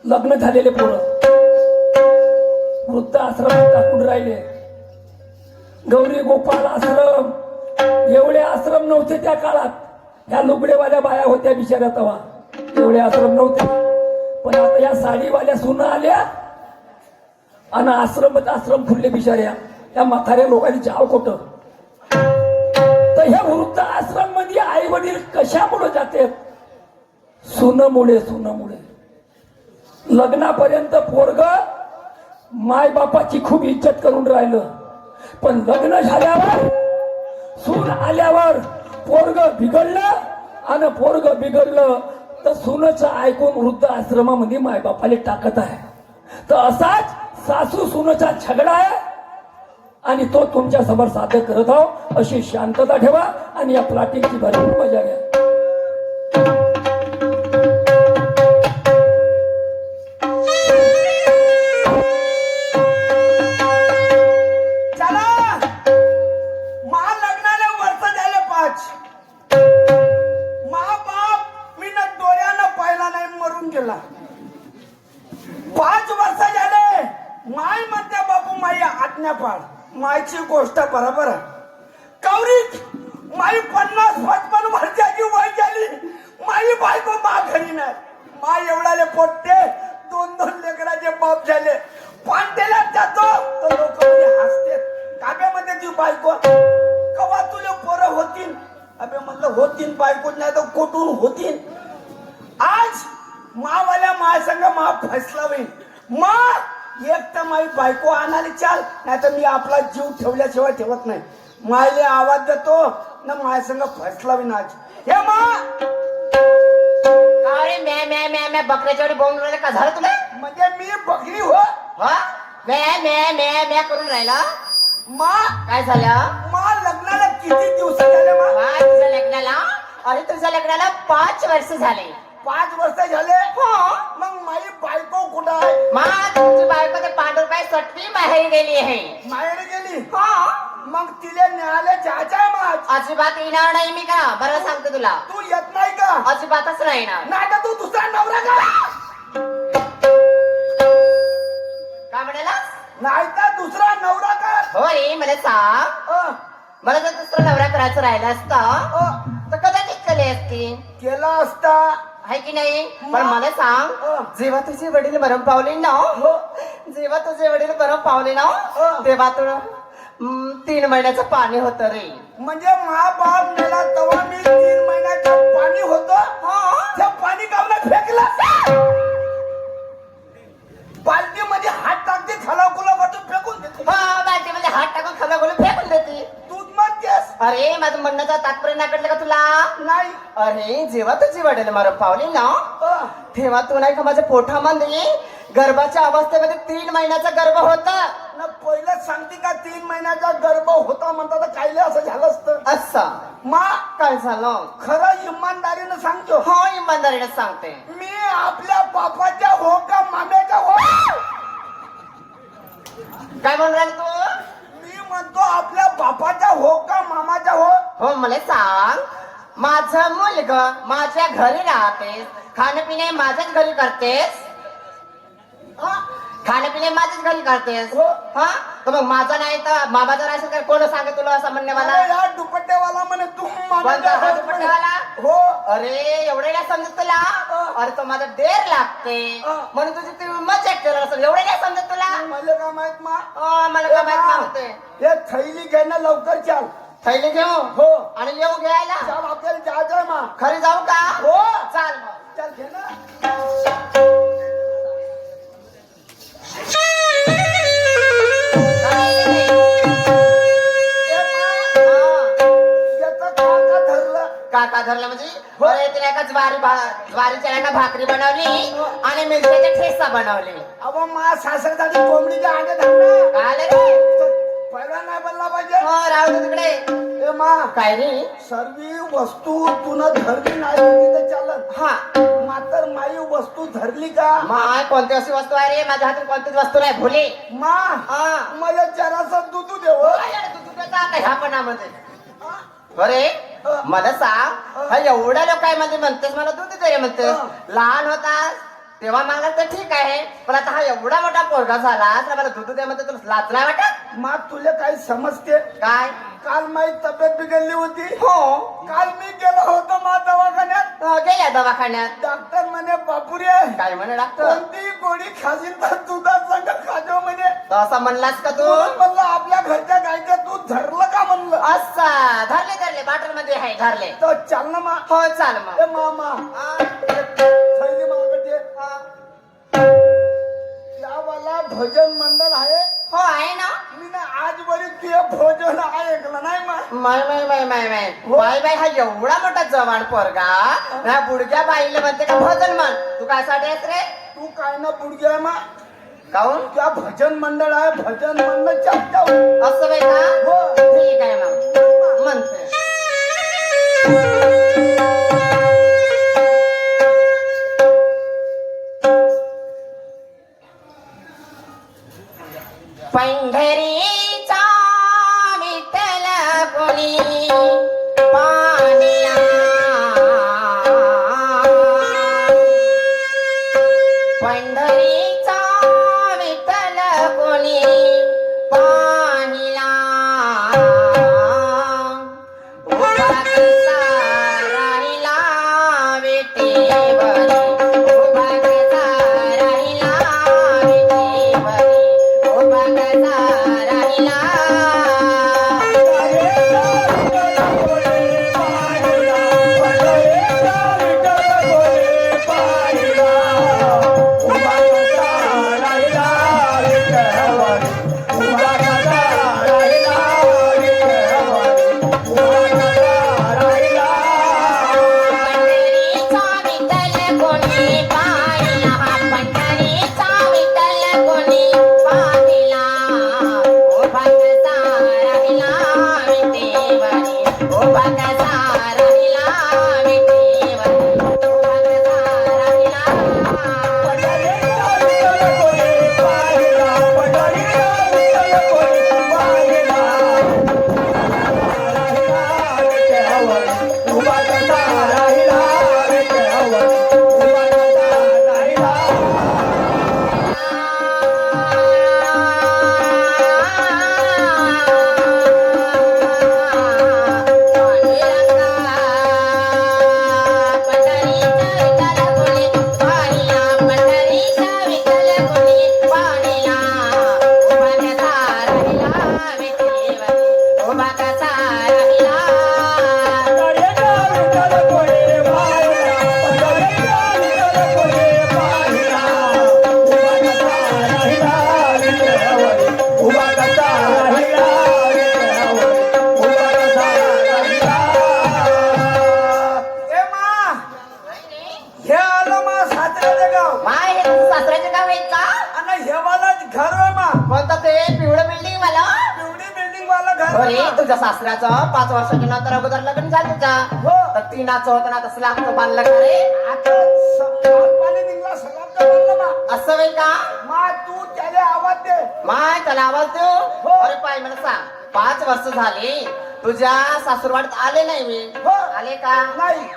लग्न झालेले पोरं वृद्ध आश्रमात टाकून राहिले. गौरी गोपाल आश्रम एवढे आश्रम नव्हते त्या काळात. ह्या लुगडेवाल्या बाया होत्या बिचाऱ्या तेव्हा, एवढे आश्रम नव्हते. पण आता या साडीवाल्या सुना आल्या आणि आश्रम फुलले बिचाऱ्या. त्या म्हाताऱ्या लोकांनी जाव खोट. तर ह्या वृद्ध आश्रम मध्ये आई वडील कशामुळे जाते? सुनमुळे. लग्नापर्यंत पोरग माय बापाची खूप इज्जत करून राहिलं, पण लग्न झाल्यावर सून आल्यावर पोरग बिघडलं. आणि पोरग बिघडलं तर सुनचं ऐकून वृद्ध आश्रमामध्ये माय बापाला टाकत आहे. तर असाच सासू सुनचा झगडा आहे आणि तो तुमच्या समोर सादर करत आहो. अशी शांतता ठेवा आणि या प्लॉटिंगची भरपूर मजा घ्या. गेला 5 वर्ष झाले. माय म्हणते बापू माई आज्ञा पाळ. मायची गोष्ट बरोबर आहे. कौरीत माई 50-55 वर्षाची वय झाली. माई बायको मा घरी नाही. माय एवढाले पोट्टे 2-2 लेकराचे बाप झाले. पांटेल्यात जातो तर लोक हसते. काव्यामध्ये ती बायको कवा तुले पोरं होतील? अबे म्हणलं होतील बायको, नाही तर कोटून होतील. आज मावाल्या माय संग मा फसला होईल. मा एक तर माई बायको आणायला चाल, नाही तर मी आपला जीव ठेवल्याशिवाय ठेवत नाही. मायले आवाज देतो ना माय संग फसला होईल. आज हे मा अरे म्या बकऱ्याच्या वडी बोंब राहिला का झालं तुला? म्हणजे मी बकरी हो. हा म्या करून राहिला. मा काय झालं? मा लग्नाला किती दिवस झाले? मा तुझ्या लग्नाला? अरे तुझ्या लग्नाला 5 वर्ष झाले. 5 वर्ष झाले. मग माई बायको कुठं आहे? तुझी बायको ते पांडुरबाई सटवी बाहेर गेली आहे. माहेर गेली. मग तिला न्यायालय जायचंय. मग अजिबात येणार नाही मी का? बरं सांगते तुला. तू येत नाही का? अजिबातच नाही ना. नाही तर तू दुसरा नवरा का? काय म्हणालास? नाही तर दुसरा नवरा का? हो रे, मला सांग. मला जर दुसरा नवरा करायचं राहिला असता तर कदाचित केले असते. केला असता आहे की नाही? पण मला सांग, जेव्हा तुझे वडील मरण पावले ना, जेव्हा तुझे वडील मरण पावले ना, तेव्हा तुला 3 महिन्याचं पाणी होतं रे. म्हणजे मा बाप मेला तेव्हा मी 3 महिन्याचं पाणी होतं. त्या पाणी गावला फेकलं. बाल्टीमध्ये हात टाकते, खलाकुला वाटून फेकून देते. बाल्टीमध्ये हात टाकून खाला गोल फेकून देते. दूध म्हणतेस? अरे माझं म्हणण्याचा तात्पर्य नाकडलं का तुला? नाही. अरे जेव्हा तुझे वडील मरण पावले ना, तेव्हा तू नाही का माझ्या पोटामध्ये गर्भाच्या अवस्थेमध्ये 3 महिन्याचा गर्भ होता. पहिलं सांगते का 3 महिन्याचा गर्भ होता म्हणता तर कायले असं झालं असतं? असं मा काय झालं? खरं इमानदारीनं सांगतो. हो, इमानदारीने सांगते. मी आपल्या बापाच्या हो का माम्याच्या हो? काय म्हणून राहिला तू? मी म्हणतो आपल्या बापाच्या हो का मामाच्या हो? हो, मला सांग. माझा मुलगा माझ्या घरी राहतेस, खाणपिणे माझ्याच घरी करतेस, खाणपिणे माझ्याच घरी करतेस. हा, तर मग माझा नाही तर मामाचा राशन काय कोण सांगे तुला असं म्हणण्यावाला? या दुपट्टेवाला म्हणे तू कोणता हा दुपट्टेवाला? हो. अरे एवढे नाही समजत तुला? अरे तो माझा देर लागते म्हणून तुझी ती मजा केलं असेल. एवढे नाही समजत तुला? मला काय माहित मा? मला काय माहित नव्हते. हे थैली घेणं लवकर चाल. थैली घेऊ? हो. आणि येऊ घ्यायला? चाल आपल्याला जायचंय मा. खरी जाऊ का? हो. चाल मग. चल घे ना. काका धरला म्हणजे? अरे तिने एका ज्वारीच्या एका भाकरी बनवली आणि मिरच्याच्या ठेसा बनवले. अब मा सासरसाठी कोंबडीच्या अंडे धरलं. काय रे? पहिला नाही बनला पाहिजे. हो, राहू दे तिकडे. ए मा काय रे? सर्वी वस्तू तुनं धरली नाही तर चालत. हा, मात्र माई वस्तू धरली का? माय कोणती अशी वस्तू आहे रे? माझ्या हातून कोणतीच वस्तू नाही. भोले मा मला जरासा दूध देव. ह्या पणामध्ये. अरे मला सांग, हा एवढ्या लोकांमध्ये म्हणतेस मला दूध दे रे म्हणते. लहान होतास तेव्हा मागला तर ठीक आहे, पण आता हा एवढा मोठा पोरगा झाला तर मला दूध द्यामध्ये तुला लाज नाही वाटत? मा तुला काही समजते? काय? काल माझी तब्येत बिघडली होती. हो. काल मी गेलो होतो मा दवाखान्यात. गेल्या दवाखान्यात. डॉक्टर म्हणे बापुरे काय म्हणे डॉक्टर? कोणती गोळी खाशील तर दुधात संगत खाजो म्हणे. तो असा म्हणलास का तू? म्हणून म्हणलं आपल्या घरच्या गायचं दूध धरलं का म्हणलं. असा धरले बॉटल मध्ये आहे धरले. तर चाल ना मा. हो चाल मग. ए मामा हा. थैली मागते. हा. त्यावाला भजन मंडळ आहे. हो आहे ना. मी ना आजवरी तुझे भोजन ऐकलं नाही मा. बाई बाई हा एवढा मोठा जवान पोरगा ना बुडक्या बाईला म्हणते का भजन म्हण. तू काय साठी आहेस रे? तू काय ना पुढे मा. काऊन? त्या भजन मंडळ आहे. भजन म्हणणं चालतं. असं बाई का? हो. ठीक आहे मग म्हणते. पंढरीचा विठ्ठल कोणी पाहिला, पंढरीचा विठ्ठल कोणी पाहिला, उभा कसा राहिला विटेवरी, उभा कसा राहिला विटेवरी, उभा कसा राहिला. पंढरीचा विठ्ठल कोणी पाहिला, पंढरीचा विठ्ठल कोणी पाहिला, उभा कसा राहिला विटेवरी, उभा कसा राहिला विटेवरी, उभा कसा राहिला. ए मा हे आलं मा सासऱ्याचं गाव. माय हे तुझं सासऱ्याचं गाव आहे का? आणि हे वाला घर आहे मा. कोणतं ते पिवळं बिल्डिंग मला? पिवळी बिल्डिंग वाला घर आहे अरे मा. तुझ्या सासऱ्याचं 5 वर्षाच्या नंतर अगोदर लग्न झालं तुझा. हो. तर तिनाचं होतं ना तसं लागतं बांधलं का रे? आता पाणी निघला सलामचं म्हणलं मा. असं वेळ का? मा तू त्याला आवाज दे. माय त्याला आवाज देऊ? हो. अरे पाय मला सांग, 5 वर्ष झाली तुझ्या सासूरवाडीत आले नाही मी. हो. आले का? नाही.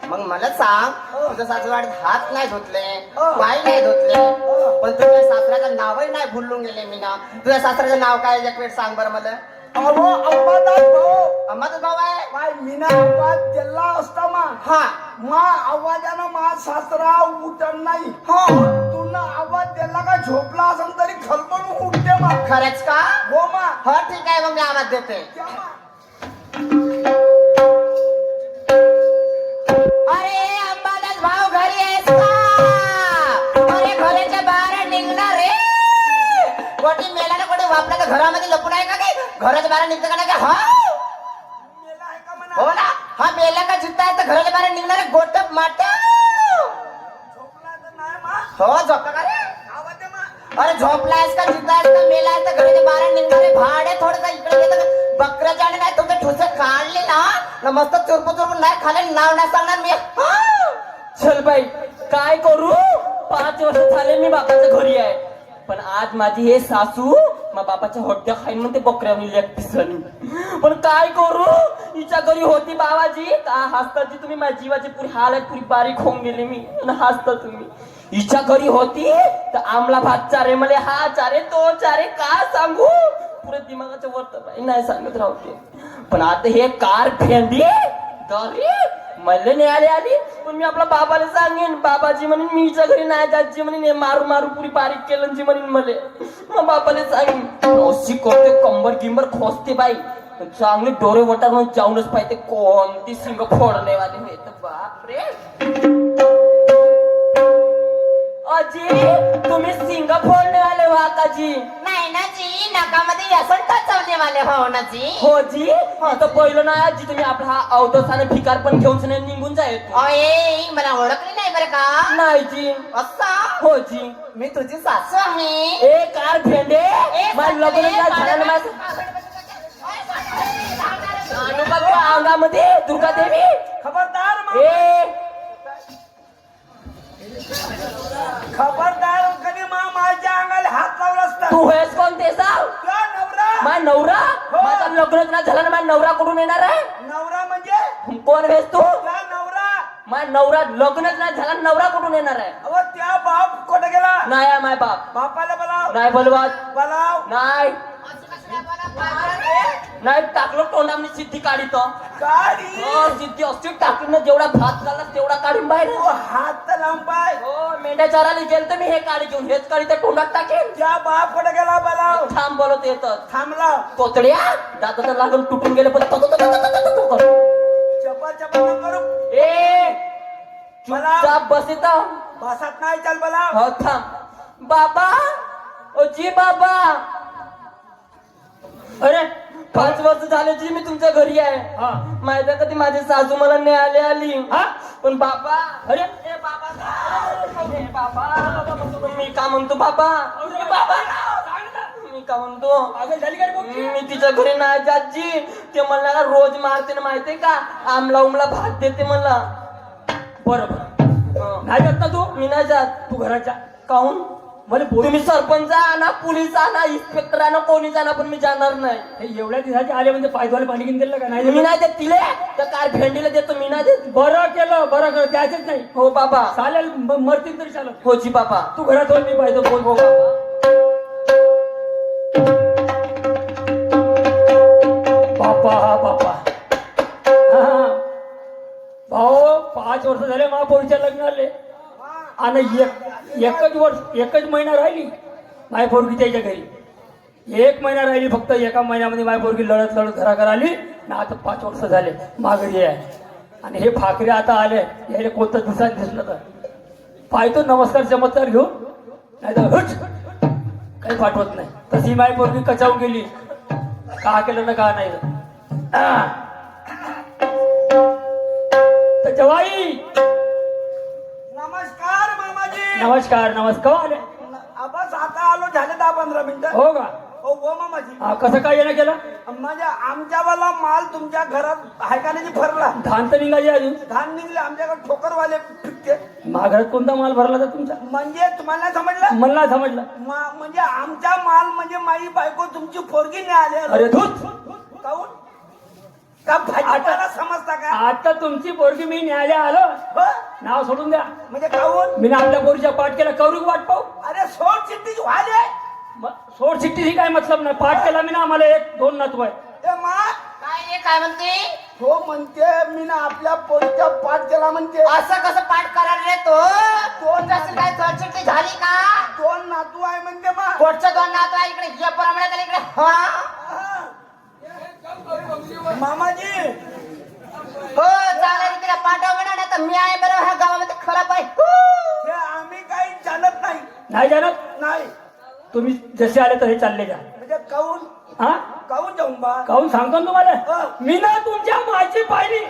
मग मला सांग, हो. तुझ्या सासूरवाडीत हात नाही धुतले, हो. पाय नाही धुतले, हो. पण तुझ्या सासऱ्याचं नावही नाही भुलून गेले मी ना. तुझ्या सासऱ्याचं नाव काय एक वेळ सांग बरं मला. अहो अंबादास भाऊ. अम्माचं भाऊ आहे? माय मीना आवाज दिला असता मा. हा. मा आवाजानं मा सासरा उठण नाही. हो. तुला आवाज दिला का झोपला असेल तरी खलबळून उठते मा. खरंच का? हो मा. हो ठीक आहे, मग मी आवाज देते. त्या मा. अरे अंबादास भाऊ घरी आहेस का? अरे घराच्या बाहेर निघणार रे. कोटी मेला ना कोटी वापरा तर घरामध्ये लपून आहे का काय? घराच्या बाहेर निघतं का नाही का? हा मेला आहे का म्हणा? हो ना. हा मेला का जिद्द आहे तर घराच्या बाहेर निघणार गोटप माट. झोपला तर नाही मा. हो झोपला का रे? आवाज दे मा. अरे झोपलायस का जिद्द आहेस का मेला आहेस तर घराच्या बाहेर निघणारे भाडे थोडं इकडे येतं. बकऱ्याच्या आणि नाही तुमचे ठुसे काढले ना मस्त चुरपून नाही खाले नाव नाही सांगणार मी. हा. चल बाई काय करू, 5 वर्ष झाले मी बापाच्या घरी आहे, पण आज माझी हे सासू मग बापाच्या हड्ड्या खाईन म्हणते बकऱ्या मिळल्या पिसणी. पण काय करू, हिच्या घरी होती बाबाजी का हसताची तुम्ही माझ्या जीवाची पुरी हालत पुरी बारीक होऊन गेली मी आणि हसता तुम्ही. हिच्या घरी होती तर आमला भात चारे मले हा चारे तो चारे का सांगू पुरे दिमागाच्या वर तर नाही सांगत राहते. पण आता हे कार फेंडी दरी मले न्यायालय आली. पण मी आपल्या बाबाला सांगेन. बाबाजी म्हणेन मी हिच्या घरी नाही जातची म्हणेन मारू मारू पुरी बारीक केलं जी म्हणेन मले. मग बाबाला सांगेन अशी करते कंबर गिंबर खोसते बाई चांगले डोळे वटारून जाऊनच पाहिजे कोणती सिंग फोडणेवाली होते. बापरे अजी तुम्ही सिंग फोडणेवाले हो काजी? नाही ना जी, नकामध्ये यासन टचवणे वाले हो ना जी. हो जी. तर पहिलं ना आजी तुम्ही आपला हा अवधसाने भिकार पण घेऊन निघून जायत. अये मला ओळखली नाही बरं का? नाही जी. असा हो जी. मी तुझी सासू आहे. ए कार भेंडे माझं लग्न नाही झालं ना माझं. अनुपा अंगामध्ये दुर्गा देवी खबरदार ए खबरदार कधी माझ्या अंगाला हात लावला असता. तू हेस कोण ते सांग. तुझा नवरा माझा नवरा हो. माझं लग्नच नाही झालं ना माझा नवरा कुठून येणार आहे. नवरा म्हणजे कोण हेस तू. तुझा नवरा. माझा नवरा लग्नच नाही झाला नवरा कुठून येणार आहे. अहो त्या बाप कुठे गेला? नाही आहे माय बाप. बापाला बोलाव. नाही बोलवत. बोलाव. नाही नाही टाकलं तोंडामध्ये सिद्धी काढी तर काढी. सिद्धी असते टाकलं जेवढा भात झाला तेवढा काढून बाहेर. तू हात लांब पाय. हो मेंढ्या चाराला गेल तर मी हे काढी घेऊन हेच काढी त्या तोंडात टाकेन. त्या बाप कुठे गेला? बोलाव. थांब बोलत येतात थांबला. कोतड्या दादा लागून तुटून गेले पण चपा चपा न करू. ए चुपचाप बस येतं. बसत नाही. चल बोलाव. हो थांब बाबा ओ जी बाबा. अरे 5 वर्ष झाले जी मी तुमच्या घरी आहे. माहिती कधी माझी सासू मला न्यायालय आली. पण बाबा अरे ए बाबा ए बाबा मी का म्हणतो बाबा बाबा मी का म्हणतो मी तिच्या घरी नाही जात जी. ते मला रोज मारते ना माहितीये का. आमला उमला भात देते मला. बरोबर नाही जात ना तू. मी नाही जात. तू घराच्या काहून मला तुम्ही सरपंच आणा पोलीस आणा इन्स्पेक्टर आणा कोणी आणा पण मी जाणार नाही. हे एवढ्या दिवसाचे आले म्हणजे पायद्वारे पाणी घेऊन दिलं का नाही मी दिलं? नाही देत तिले तर कार भेंडीला देतो मी नाही देत. बरं केलं द्यायचंच नाही. हो बाबा. चालेल मरतील तरी चालेल. हो जी बाबा. तू घरात हो मी पाहिजे बोल. हो बाबा. बापा हा बापा हा भाऊ 5 वर्ष झाले महापौरीच्या लग्नाले आणि एकच महिना राहिली माय पोरगी त्याच्या घरी. 1 महिना राहिली फक्त. एका महिन्यामध्ये माय पोरगी लढत घराघर आली ना. आता 5 वर्ष झाले माघारी आहे. आणि हे फाकरे आता आले यायला कोणतं दिवसात दिसलं तर पाहतो नमस्कार चमत्कार घेऊन नाही तर हट काही पाठवत नाही. तशी माय पोरगी कचावून गेली. का केलं ना का नाही तर जवाई. नमस्कार मामाजी. नमस्कार आले. बस आता आलो. झाले 10-15 मिनिटं. हो का. हो मामाजी. कसं काय येणं केलं. म्हणजे आमच्यावाला माल तुमच्या घरात आहे का नाही भरला? धान तर निघाली अजून. धान निघले आमच्याकडे ठोकरवाले फिरते. घरात कोणता माल भरला तर तुमचा? म्हणजे तुम्हाला नाही समजलं? मला नाही समजलं. म्हणजे आमचा माल म्हणजे माई बायको तुमची पोरगी नाही आली. अरे धूत काऊन का भाजीपाला समजता का? आता तुमची पोरगी मी न्यायालय आलो. हो? नाव सोडून द्या. म्हणजे काऊन? मी आपल्या पोरीचा पाठ केला कौरिक वाट पाहू. अरे सोड चिठ्ठी व्हायले. सोड शिट्टीची काय मतलब नाही. पाठ केला मी ना. आम्हाला 1-2 नातू आहे. ए मा काय रे काय म्हणते? हो म्हणते मी ना आपल्या पोरीचा पाठ केला म्हणते. असं कसं पाठ करायला रे तो? दोन काय चर्चिटी झाली का? 2 नातू आहे म्हणते मा. कोटचं 2 नातू आहे इकडे हे प्रमाणात आले इकडे. हा मामाजी हो चालेल तिला पाठव म्हणा नाही तर मी आहे बरं ह्या गावामध्ये खराब आहे. हे आम्ही काही जाणत नाही. नाही जाणत. नाही तुम्ही जसे आले तसे चालले जा. म्हणजे काऊन हा काऊन जाऊन बा? काहून सांगतो ना तुम्हाला. हो. मी ना तुमच्या माझी पाहिली.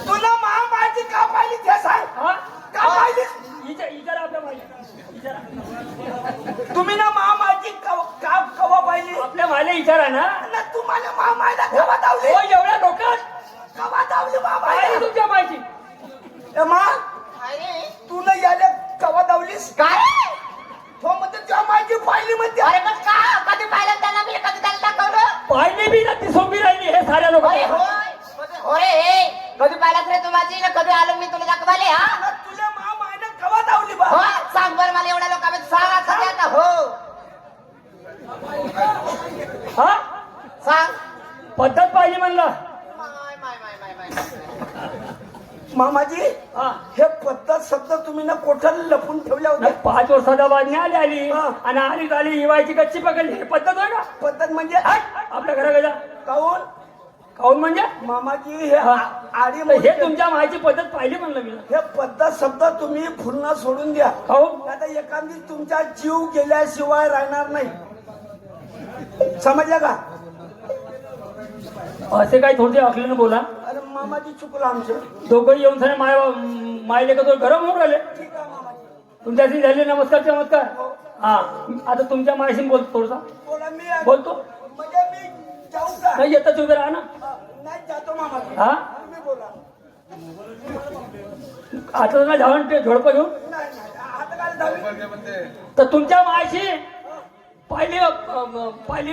तुला महामाची का पाहिली ते सांग. हा? का पाहिली? विचारा आपल्या माई. विचारा. तुम्ही ना महामाची का कवा पाहिली? आपल्या मायला विचारा ना. ना तुम्हाला महामायला कवा धावली? हो एवढ्या लोकात कवा धावली पाहिली महामायला? तुमच्या मायची. ए मा अरे तू न याले दावलीस काय तो म्हणते त्या माझी पाहिली म्हणते अरे पण का कधी पाहिलं त्यांना मी कधी त्यांना दाखवलं पाहिली बी ना ती सोबी राहिली हे साऱ्या लोक अरे होय हे कधी पाहिलास रे तू माझी ना कधी आलो मी तुला दाखवाले हा तुला मामाने कवा दावली बा हो सांग बरं मला एवढ्या लोकांमध्ये सांगा कधी आता हो हा सांग पद्धत पाहिली म्हणलं माय माय माय माय माय मामाजी हा हे पद्धत शब्द तुम्ही ना कोठाला लपून ठेवल्या नाही, होत्या 5 वर्षाच्या बाद आली आली हा. आणि आली झाली हिवायची गच्ची पकडली हे पद्धत आहे का पद्धत म्हणजे हाय, आपल्या घराकडे काऊन काऊन म्हणजे मामाजी हे हा. आडी तर हे तुमच्या मायची पद्धत पाहिली म्हणलं मी हे पद्धत शब्द तुम्ही पुन्हा सोडून द्या काऊन आता एखादी तुमचा जीव गेल्याशिवाय राहणार नाही समजलं का असे काही थोडे अकलीनं बोला अरे मामाजी चुकलं आमचं दोघं येऊन सगळे मायले का तो गरम होऊन राहिले ठीक आहे मामाजी तुमच्याशी झाले नमस्कार चमत्कार हा आता तुमच्या मायाशी बोलतो थोडसा बोला मी बोलतो म्हणजे मी जाऊ का नाही येतच उभे राहा ना नाही जातो मामाजी हा तुम्ही बोला आता ना झालं ते झोडपं घेऊन नाही नाही आता काय दहावी तर तुमच्या मायाशी पाहिली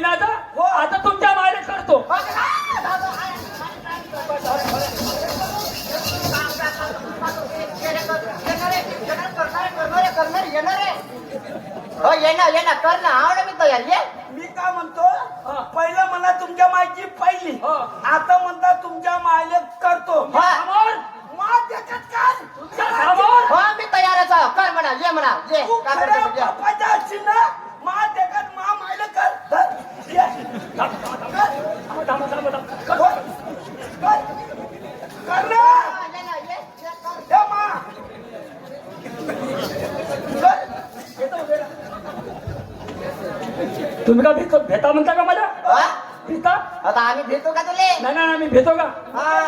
ना आता हो. आता तुमच्या मायला करतो येणार कर ना आवड मी तयार ये मी काय म्हणतो हा. पहिलं मला तुमच्या मायची पाहिली हा. आता म्हणता तुमच्या मायले करतो हा. समोर मा त्याच्यात काय तुमच्या समोर हो मी तयारच आहे कर म्हणा ये म्हणा ये तू काय खऱ्या करतो ये. बापाच्या असशील ना मा त्याच्यात मा मायले कर धर. ये. कर. थांबा, थांबा, थांबा. कर. कर. कर ना. हा, ये ना, ये, ये, कर. ये मा. कर. तुम्ही का भेता म्हणता का मला हा? भेता आता आम्ही भेटू का तुले नाही नाही मी भेटो का हा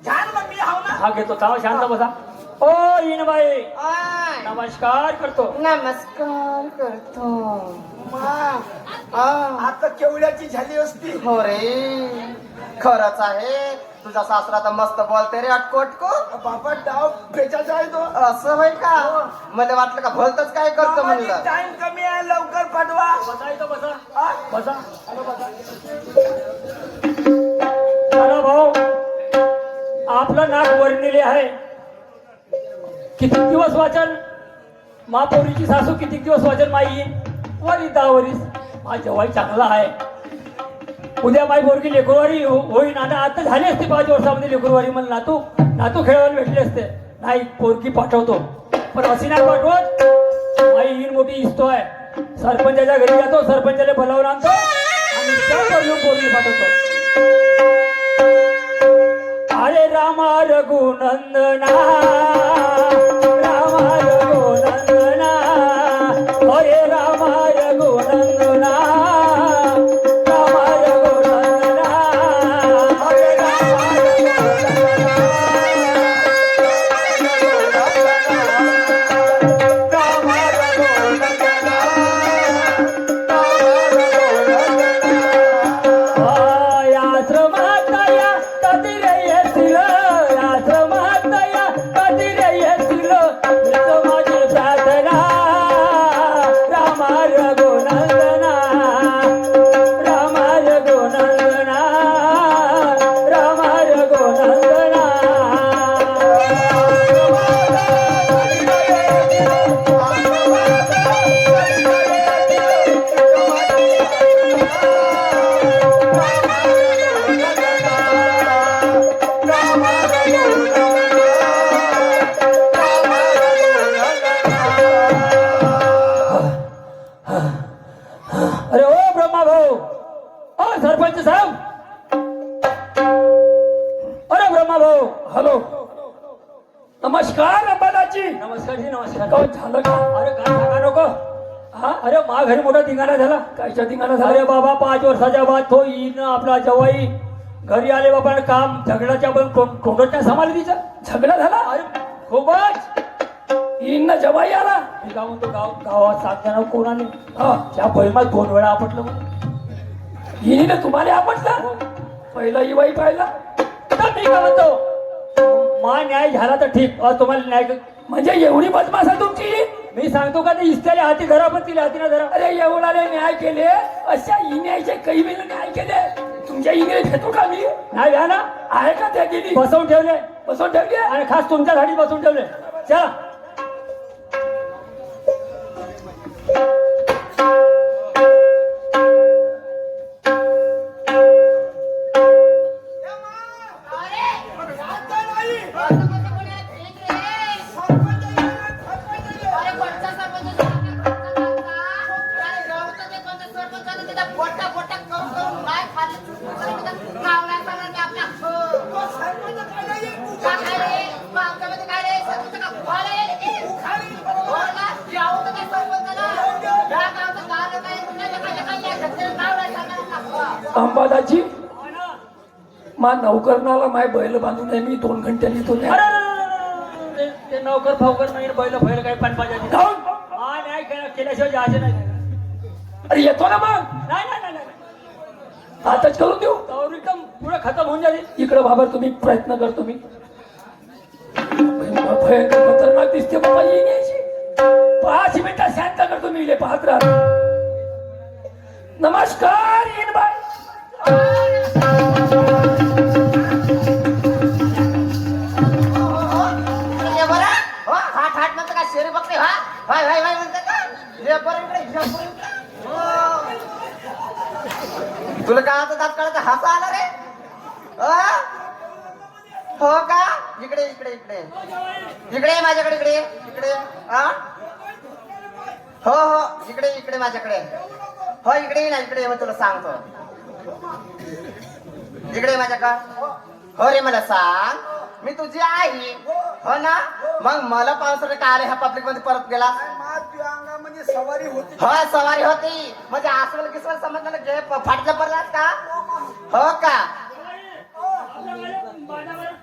छान मग मी हाव ना हा घेतो थांबा शांत बसा ओ इनबाई आय. नमस्कार करतो नमस्कार करतो मा हा. आता केवढ्याची झाली असती हो रे खरंच आहे तुझा सासरा तर मस्त बोलते रे अटको अटको बाबा डाव पेचाचा आहे तो असं होय का मला वाटलं का भलतच काय करतो म्हणलं टाइम कमी आहे लवकर पाठवा बसा इथं बसा हा? बसा चला भाऊ आपलं नाक वर्णिले आहे किती दिवस वाचन महापौरीची सासू किती दिवस वाचन माई येईन वरी 10 वरीस माझ्या वय चांगला आहे उद्या माई पोरगी लेकरवारी होईन आणि आता झाली असते 5 वर्षामध्ये लेकरवारी मला नातू खेळायला भेटले असते नाही पोरगी पाठवतो पण अशी नाही पाठवत माई येईन मोठी इस्तो आहे सरपंचाच्या घरी जातो सरपंचाला बोलावून आणतो आणि त्यावर येऊन पोरगी पाठवतो अरे रामा रघुनंदना रामा रघुनंदना अरे रामा रघुनंदना रामा रघुनंदना अरे रामा आश्रमात या कधी रे येतील आश्रमात या कधी रे येतील हीच माझी प्रार्थना रामा रघुनंदना रामा रघुनंदना रामा रघुनंदना अरे ओ ब्रह्मा भाऊ ओ सरपंच साहेब अरे ब्रह्मा भाऊ हॅलो नमस्कार अंबादाची नमस्कार जी नमस्कार काय झालं का अरे काय सांगा नको हा अरे मा घरी मोठा धिंगाणा झाला कायच्या धिंगाणा झाला अरे बाबा 5 वर्षाच्या बाद तो येईन आपला जवाई घरी आले बाबा काम झगड्याच्या पण कोंडच्या सांभाळली तिचं झगडा झाला अरे खूपच येईन ना जवाई आला मी काय म्हणतो गावात सांगताना कोणाने हा त्या बैमात 2 वेळा आपटलं येईन ना तुम्हाला आपटलं पहिला ही बाई पाहिला तर मी काय म्हणतो मा न्याय झाला तर ठीक तुम्हाला न्याय म्हणजे एवढी बदमाश आहे तुमची? मी सांगतो का ते इस्त्याला हाती धरा पण तिला हाती ना धरा. अरे एवढाले न्याय केले, अशा इन्यायचे काही वेळ न्याय केले. तुमच्या इंग्रज घेतो का मी? नाही घ्या ना, आहे का त्या गेली? बसवून ठेवले बसवून ठेवली आहे? आणि खास तुमच्यासाठी बसवून ठेवले. चला अंबादाची मा नौकरनाला माय बैल बांधून आहे मी 2 घंट्याने येतो. अरे, अरे, अरे, अरे, ते नौकर फावकर नाही बैल फैल काही पण पाहिजे जाऊन. हा नाही केल्याशिवाय जायचे नाही. अरे येतो ना मग, नाही नाही नाही, नाही. आताच करून देऊ. तर एकदम पुढे खतम होऊन जाईल. इकडे बाबा तुम्ही प्रयत्न करतो मी. भयंकर खतरनाक दिसते बाबा ही न्यायची. 5 मिनिटात शांत करतो मी. इले पाहत राहा. नमस्कार इनबाई. हाट हाट म्हणतो का शेरी बकरी? हा हाय हाय हाय म्हणतात का? लेबर इकडे, लेबर इकडे. तुला काय आता दात काढायचा हसा आला रे? हो का? इकडे इकडे इकडे इकडे माझ्याकडे, इकडे इकडे. हा हो हो इकडे इकडे माझ्याकडे. हो इकडे ना, इकडे मग तुला सांगतो. इकडे माझ्याकडे. हो रे मला सांग, मी तुझी आई हो ना? मग मला 500 रुपये आले ह्या पब्लिक मध्ये परत गेला? अंगामध्ये सवारी होती. हो सवारी होती. म्हणजे आसवल किसवल समजलं घे फाटलं पडलास का? हो का?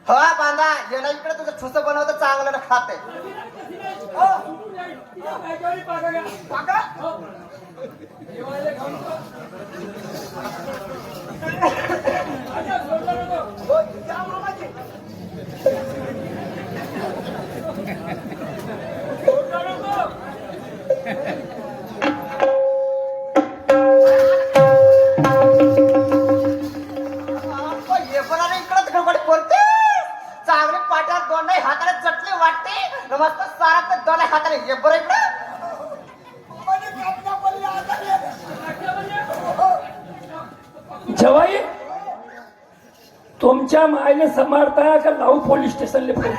हो बांधा येणं इकडे. तुझं ठुस बनवतं चांगलं खाते. चांगले पाट्यात दोन नाही हाताने चटली वाटते. मस्त सारा तर दोन हाताने हे बरं इकडे. जवाई तुमच्या मायने समारता का लावू पोलीस स्टेशनले फोन?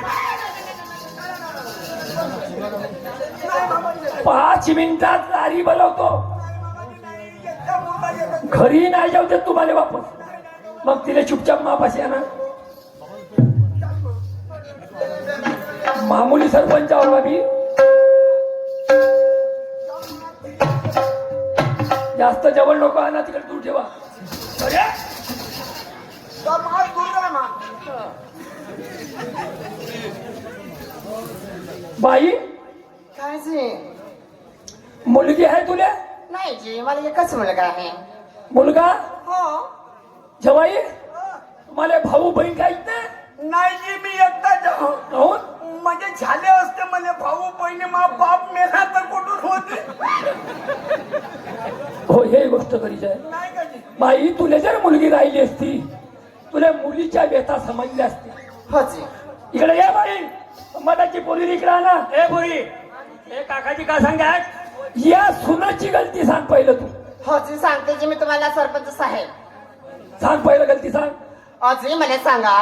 5 मिनिटात लारी बोलवतो. घरी नाही जाऊ देत तुम्हाला वापस. मग तिला चुपचाप मापाशी आणा. मामुली सरपंच आहो आम्ही. जास्त जवळ लोक आणा, तिकडे दूर ठेवा. अरे बाई काय जी? मुलगी आहे तुला? नाही जी, मला एकच मुलगा आहे. मुलगा? हो. जवाई तुम्हाला भाऊ बहीण काहीच नाही? नाही जी, मी एकटा जाऊ. काहून? म्हणजे झाले असते मला भाऊ बहिणी. मा बाप मेला तर कुठून होते? हो हे गोष्ट करीच आहे. नाही का जी? बाई तुला जर मुलगी राहिली असती, तुला मुलीच्या व्यथा समजल्या असत्या. हो जी. इकडे या बाई. मठाची पोरी इकडे आणा. ए पोरी, ए काकाची काय सांगताय? या सुनाची गलती सांग पहिलं तू. हो जी सांगते जी मी तुम्हाला सरपंच साहेब. सांग पहिलं गलती सांग. अजी मला सांगा,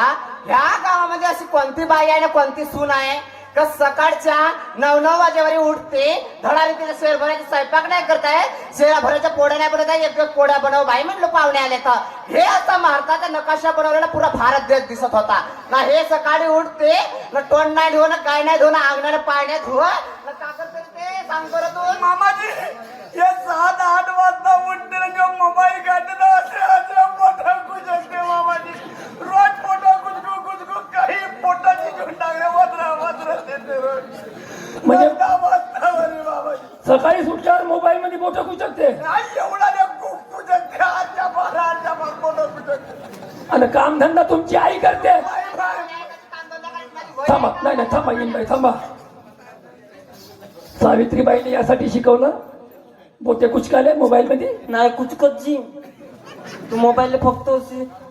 ह्या गावामध्ये अशी कोणती बाई आहे ना कोणती सून आहे का सकाळच्या 9-9 वाजेवर उठते, धडारी तिला शेर भरायचे स्वयंपाक नाही करताय, शेरा भरायच्या पोड्या नाही बनवत आहे. एक पोड्या बनव बाई म्हणलं पाहुणे आले तर. हे असं भारताचा नकाशा बनवलेला पुरा भारत देश दिसत होता ना. हे सकाळी उठते ना, तोंड नाही धुवं ना, काय नाही धुवं, अंगणाला पाय नाही धुवं ना, काकर करते. सांग बरं तू. मामाजी हे 7-8 वाजता उठते जो मोबाईल काढते ना, असं मोठा खुश असते मामाजी. रोज पोटा कुचकू काही पोटाची घेऊन टाकले. वद्र देते रोज. म्हणजे 10 वाजता वरी मामाजी. सकाळी सुटल्यावर मोबाईल मध्ये बोट कुचकते नाही एवढा कुचकते. आजच्या 12 पोटा कुचकते. आणि कामधंदा तुमची आई करते. Bye bye. थांबा, नाही नाही थांबा. येईन बाई थांबा. सावित्रीबाईने यासाठी शिकवलं बोटे कुचकाले मोबाईल मध्ये. नाही कुचकत जी तू मोबाईल फक्त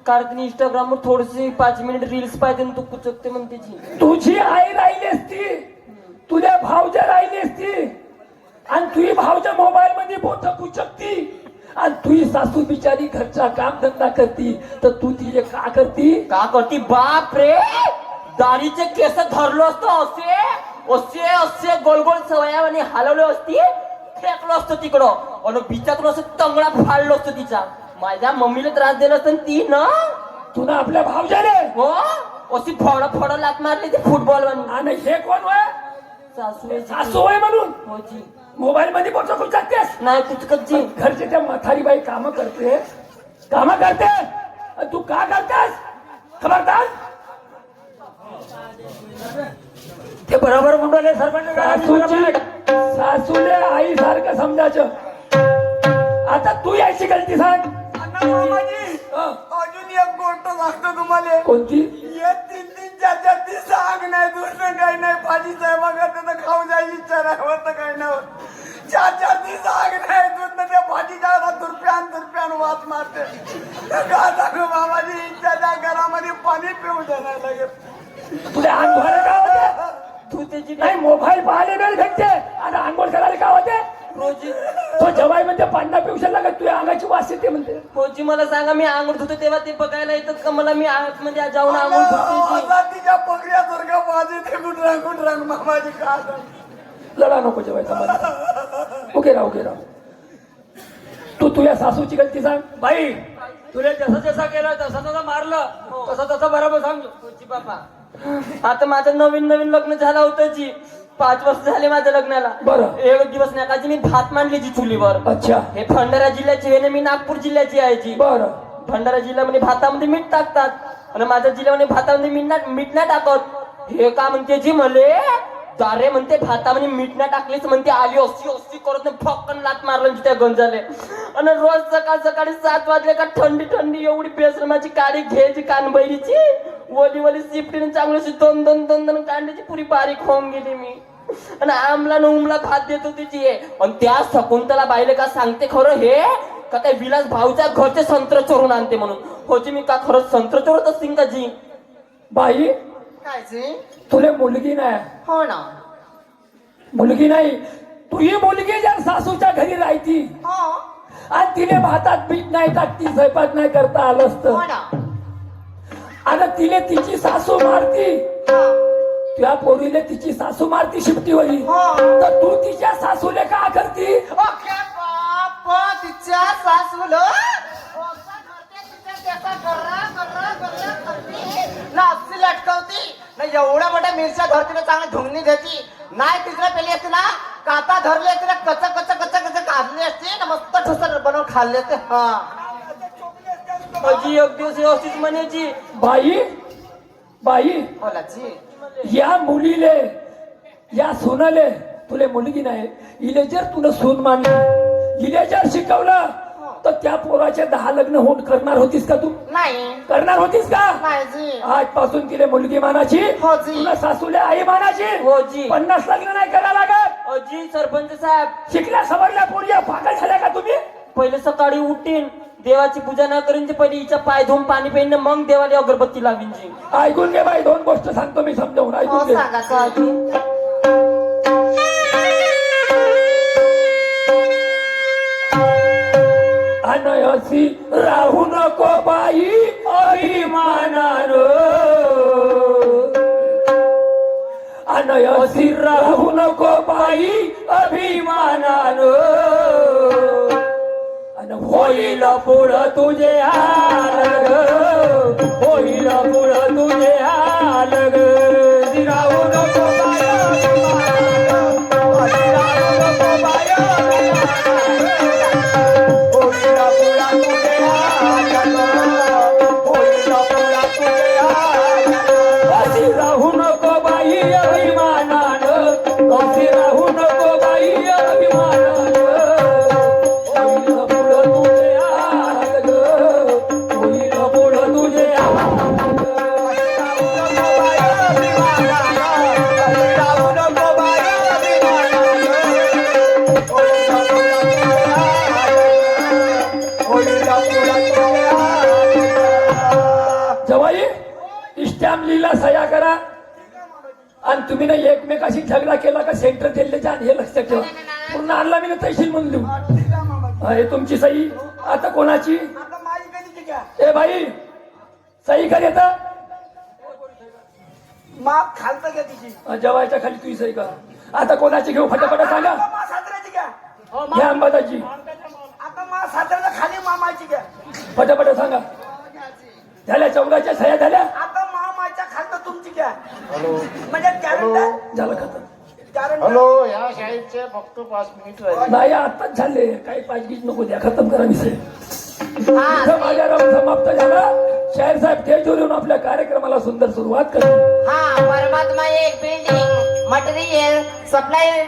काढते इंस्टाग्राम वर थोडीशी 5 मिनिट रील्स पाहिजे तू कुचकते म्हणते जी. तुझी आई राहिली असती, तुझ्या भावजा राहिली असती आणि तुझी भावजा मोबाईल मध्ये बोट कुचकती आणि तुझी सासू बिचारी घरचा काम धंदा करती तर तू तिचे का करती? का करती? बाप रे, दाढीचे केस धरलो असतो असे असे असे गोल गोल सवयावानी हलवले असती, फेकलो असतो तिकडं आणि बिचातून असं तंगडा फाडलो असतो तिचा. माझ्या मम्मीला त्रास दिला असतो ती ना तुला आपल्या भावजाने हो अशी फड फड लात मारली ती फुटबॉल वाली. आणि हे कोण होय? सासू आहे जी. सासू होय म्हणून हो जी. मोबाईल मध्ये बोट कुचकतेस. नाही कुचकत जी. घरचे त्या म्हातारी बाई काम करते आणि तू का करतेस? खबरदार. ते बरोबर म्हणले सरपंच. सासूले आई सारखं समजायचं. आता तू यायची गलती सांग. अण्णा मामाजी हं. अजून एक गोष्ट सांगतो तुम्हाला. कोणती? ये 3-3, 4-4 ती सांग नाही दुसरं काही नाही. भाजी स्वयंपाकात तर खाऊ जायची इच्छा नाही होत काही नाही होत. 4-4 ती सांग नाही दुसरं त्या भाजीच्या तुरप्यान वास मारते. का सांगू मामाजी इच्छाच्या घरामध्ये पाणी पिऊ देणार लागेल. तुला अंगोळा का होते? तू त्याची नाही मोबाईल पाहायला वेळ भेटते आणि आंघोळ करायला का होते? रोजी तो जवाई म्हणते पांढरा पिवशा लागत तुझ्या अंगाची वास येते म्हणते. रोजी मला सांगा मी आंघोळ धुतो तेव्हा ते बघायला येतात का मला? मी आतमध्ये जाऊन आंघोळ धुतो जी. आता तिच्या पगड्यासारखं माझी ते गुटरांग मामाजी का सांगू? लढा नको जेवायचा मला. उगे राह. तू तुझ्या सासूची गलती सांग. बाई तुला जसं जसं केलं तसं तसं मारलं तसं तसं बरोबर सांग. रोजी बाबा आता माझं नवीन लग्न झालं होतं जी. 5 वर्ष झाले माझ्या लग्नाला. बरं. एक दिवस नकाजी मी भात मांडली जी चुलीवर. अच्छा. हे भंडारा जिल्ह्याची आहे ना, मी नागपूर जिल्ह्याची आहे जी. बरं. भंडारा जिल्ह्यामध्ये भातामध्ये मीठ टाकतात आणि माझ्या जिल्ह्यामध्ये भातामध्ये मीठ नाही टाकत. हे का म्हणते जी मले दारे म्हणते भातामध्ये मीठ नाही टाकलीच म्हणते आली अशी करत फक्कन लात मारलं त्या गंजाले. आणि रोज सकाळी 7 वाजले का थंडी एवढी बेसरमाची काडी घ्यायची कानबैरीची वली सिपटीने चांगली दोन कांड्याची पुरी बारीक होऊन गेली मी. आणि आमला भात देत होती जी. आणि त्या शकुंतला बाईले का सांगते खरं हे का काय विलास भाऊच्या घरचे संत्र चोरून आणते म्हणून. हो जी मी का खरंच संत्र चोरत असतील का जी? बाई काय जी? तुला मुलगी नाही. हो ना. मुलगी नाही तुझी मुलगी जर सासूच्या घरी राहती हो. आणि तिने भातात मीठ नाही टाकती स्वयंपाक नाही करता आलं हो असतं ना. आणि तिने तिची सासू मारती हा. त्या पोरीने तिची सासू मारती शिफ्टीवरी हो. तर तू तिच्या सासूले का करती? ओके बाप तिच्या सासूला नाचती लटकवती ना एवढ्या मोठ्या मिरच्या धरतीला चांगली धुंगणी देती नाही. तिसऱ्या पेली असते ना काता धरली असते ना कच काढली असते ना मस्त ठसर बनवून खाल्ले असते. हा अजी एक दिवस व्यवस्थित म्हणायची बाई बोला जी. या मुलीले या सोनाले तुले मुलगी नाही इले जर तुला सून मानली इले जर शिकवलं तर त्या पोराचे 10 लग्न होऊन करणार होतीस का तू? नाही. करणार होतीस का? नाही जी. आजपासून तिले मुलगी मानाची हो जी. तुला सासूले आई मानाची. हो जी. 50 लग्न नाही करायला लागत. अजी सरपंच साहेब शिकल्या सवरल्या पोरी पागल झाल्या का तुम्ही? पहिले सकाळी उठीन देवाची पूजा न करीन पहिले हिच्या पाय धुवून पाणी पेन मग देवाला अगरबत्ती लावीन जी. ऐकून घे बाई 2 गोष्ट सांगतो मी समजावून हो ऐकून घे. सांगा जी. अनयसी राहू नको बाई अभिमानानं. अनयसी राहू नको बाई अभिमानानं. अन होईल पुढं तुझे हाल ग, होईल पुढं तुझे हाल ग. राहू नको बाई अभिमानानं, राहू नको बाई अभिमानानं. होईल पुढं तुझे हाल ग, होईल पुढं तुझे हाल ग. अशी राहू नको बाई अभिमानानं, अशी राहू नको बाई अभिमानानं. होईल पुढं तुझे हाल ग, होईल पुढं तुझे हाल ग. अशी राहू नको बाई श्याम लीला सह्या करा आणि तुम्ही ना एकमेकाशी झगडा केला का सेंटर दिल्लीच्या हे लक्षात ठेवा पूर्ण आणला मी ना तहसील म्हणून देऊ ठीक आहे मामाजी. हे तुमची सही आता कोणाची आता माझी कधीची घ्या ए बाई सही कर येत माप खालतं घ्या तिची जेवायच्या खाली तुझी सही कर आता कोणाची घेऊ फटाफट सांगा आता मा सासऱ्याची घ्या घ्या अंबादाची आता मा सासऱ्याच्या खाली मामाची घ्या फटाफट सांगा झाल्या चौघाच्या सह्या झाल्या आता मामाच्या खालतं तुमची घ्या म्हणजे गॅरंटी झालं खतम गॅरंटी हॅलो या शाळेचे फक्त 5 मिनिट राहिले नाही आताच झाले काही पाचगीच नको द्या खतम करा विषय हा इथं माझा राऊंड समाप्त झाला शाहीर साहेब स्टेजवर येऊन आपल्या कार्यक्रमाला सुंदर सुरुवात करतो हा परमात्मा एक बिल्डिंग मटेरियल सप्लाय